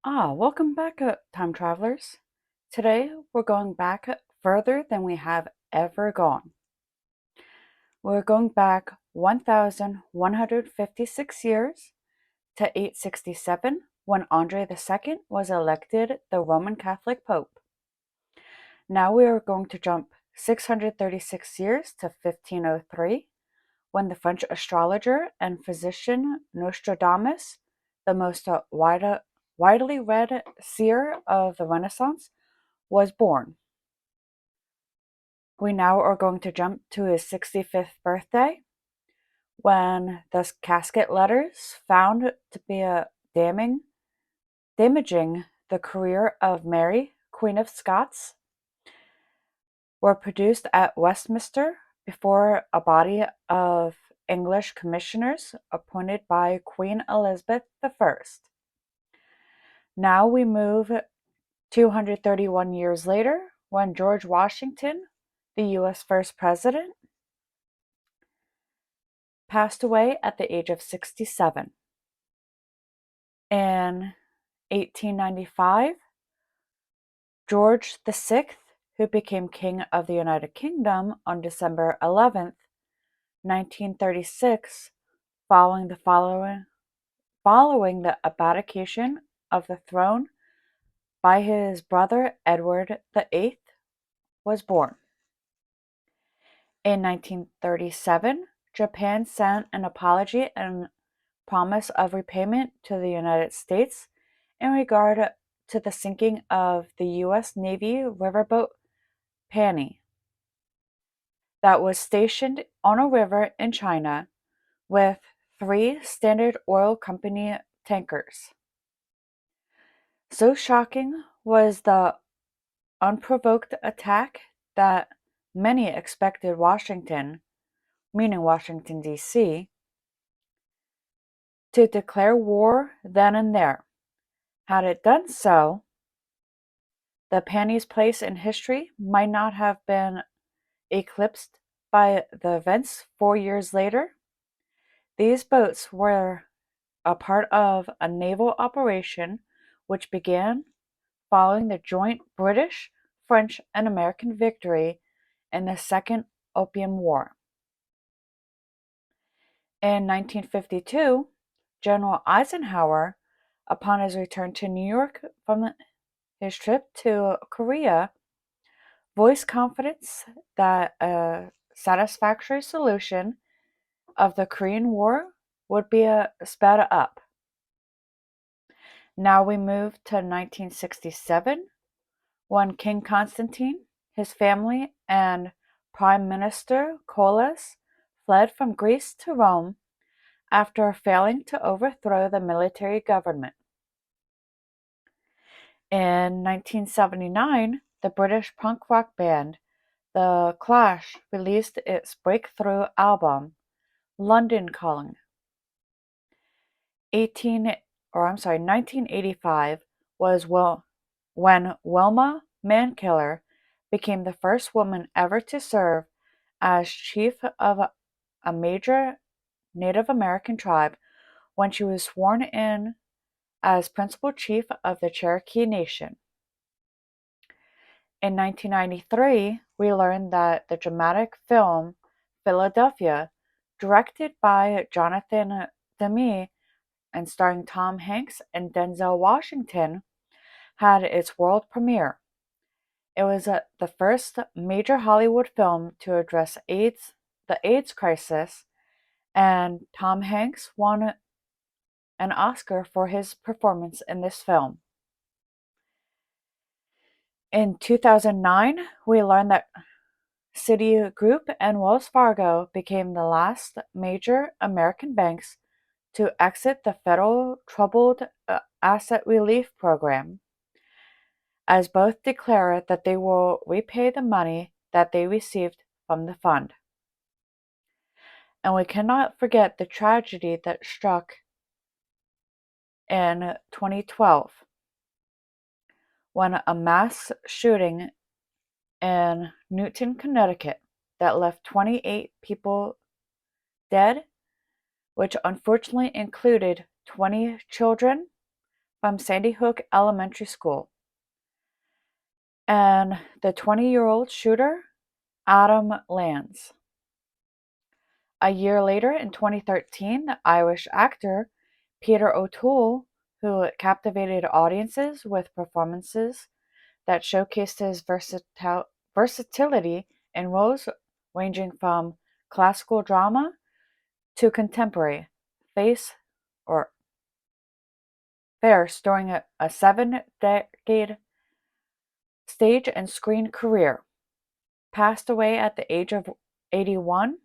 Welcome back, time travelers. Today we're going back further than we have ever gone. We're going back 1,156 years to 867 when Andre II was elected the Roman Catholic Pope. Now we are going to jump 636 years to 1503 when the French astrologer and physician Nostradamus, the most widely read seer of the Renaissance, was born. We now are going to jump to his 65th birthday when the casket letters found to be damaging the career of Mary, Queen of Scots, were produced at Westminster before a body of English commissioners appointed by Queen Elizabeth I. Now we move 231 years later when George Washington, the U.S. first president, passed away at the age of 67. In 1895, George VI, who became King of the United Kingdom on December 11th, 1936, following the abdication of the throne by his brother Edward VIII, was born. In 1937, Japan sent an apology and promise of repayment to the United States in regard to the sinking of the U.S. Navy riverboat Panny that was stationed on a river in China with 3 Standard Oil Company tankers. So shocking was the unprovoked attack that many expected Washington, meaning Washington, D.C., to declare war then and there. Had it done so, the Panny's place in history might not have been eclipsed by the events 4 years later. These boats were a part of a naval operation which began following the joint British, French, and American victory in the Second Opium War. In 1952, General Eisenhower, upon his return to New York from his trip to Korea, voiced confidence that a satisfactory solution of the Korean War would be sped up. Now we move to 1967, when King Constantine, his family, and Prime Minister Kolas fled from Greece to Rome after failing to overthrow the military government. In 1979, the British punk rock band The Clash released its breakthrough album, London Calling. 1985 was when Wilma Mankiller became the first woman ever to serve as chief of a major Native American tribe when she was sworn in as principal chief of the Cherokee Nation. In 1993, we learned that the dramatic film Philadelphia, directed by Jonathan Demme and starring Tom Hanks and Denzel Washington, had its world premiere. It was the first major Hollywood film to address the AIDS crisis, and Tom Hanks won an Oscar for his performance in this film. In 2009, we learned that Citigroup and Wells Fargo became the last major American banks to exit the federal Troubled Asset Relief Program, as both declare that they will repay the money that they received from the fund. And we cannot forget the tragedy that struck in 2012 when a mass shooting in Newton, Connecticut that left 28 people dead, which unfortunately included 20 children, from Sandy Hook Elementary School. And the 20-year-old shooter, Adam Lanz. A year later, in 2013, the Irish actor Peter O'Toole, who captivated audiences with performances that showcased his versatility in roles ranging from classical drama to contemporary farce during a 7-decade stage and screen career, passed away at the age of 81,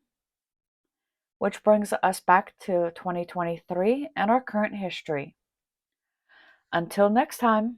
which brings us back to 2023 and our current history. Until next time.